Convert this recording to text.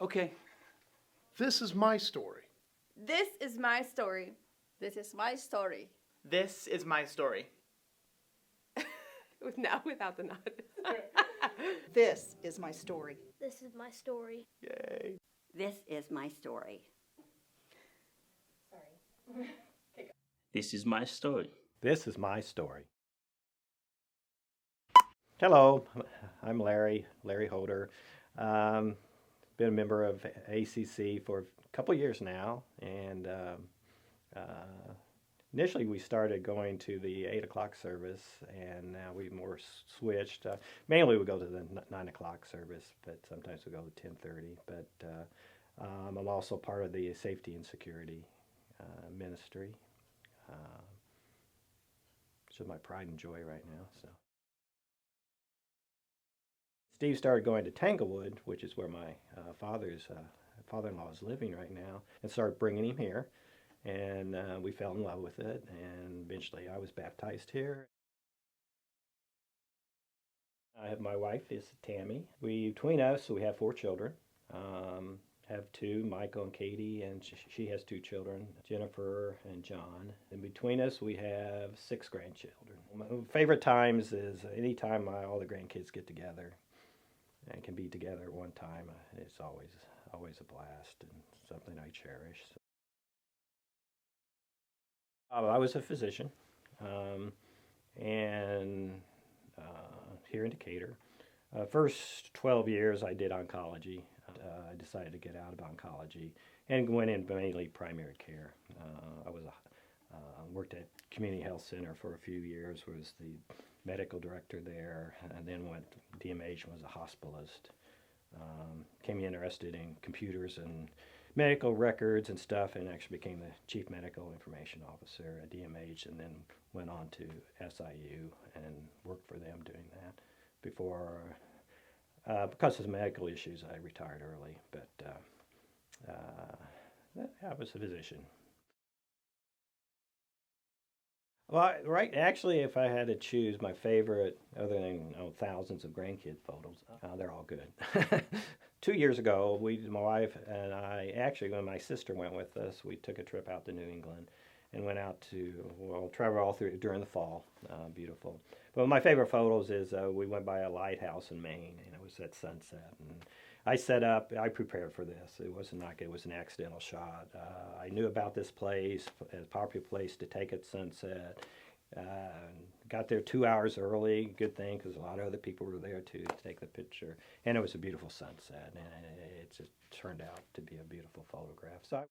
Okay. This is my story. This is my story. This is my story. This is my story. Now without the nod. This is my story. This is my story. Yay. This is my story. This is my story. This is my story. Hello, I'm Larry Holder. Been a member of ACC for a couple years now, and initially we started going to the 8 o'clock service, and now we more switched. Mainly we go to the 9 o'clock service, but sometimes we go to 10:30. But I'm also part of the safety and security ministry, which is my pride and joy right now. So. Steve started going to Tanglewood, which is where my father-in-law is living right now, and started bringing him here. And we fell in love with it, and eventually I was baptized here. My wife is Tammy. Between us, we have 4 children. Have 2, Michael and Katie, and she has 2 children, Jennifer and John. And between us, we have 6 grandchildren. My favorite times is any time all the grandkids get together and can be together at one time. It's always a blast and something I cherish. So. I was a physician, and here in Decatur. First 12 years I did oncology. I decided to get out of oncology and went in mainly primary care. I worked at Community Health Center for a few years, was the medical director there, and then went to DMH and was a hospitalist. Became interested in computers and medical records and stuff, and actually became the chief medical information officer at DMH, and then went on to SIU and worked for them doing that before. Because of medical issues, I retired early, but I was a physician. Well, actually, if I had to choose my favorite, other than thousands of grandkid photos, they're all good. 2 years ago, my wife and I, actually when my sister went with us, we took a trip out to New England and went out to, travel all through during the fall, beautiful. But my favorite photos is we went by a lighthouse in Maine, and it was at sunset. And I prepared for this. It wasn't like it was an accidental shot. I knew about this place, a popular place to take at sunset. Got there 2 hours early, good thing, because a lot of other people were there too to take the picture. And it was a beautiful sunset, and it just turned out to be a beautiful photograph. So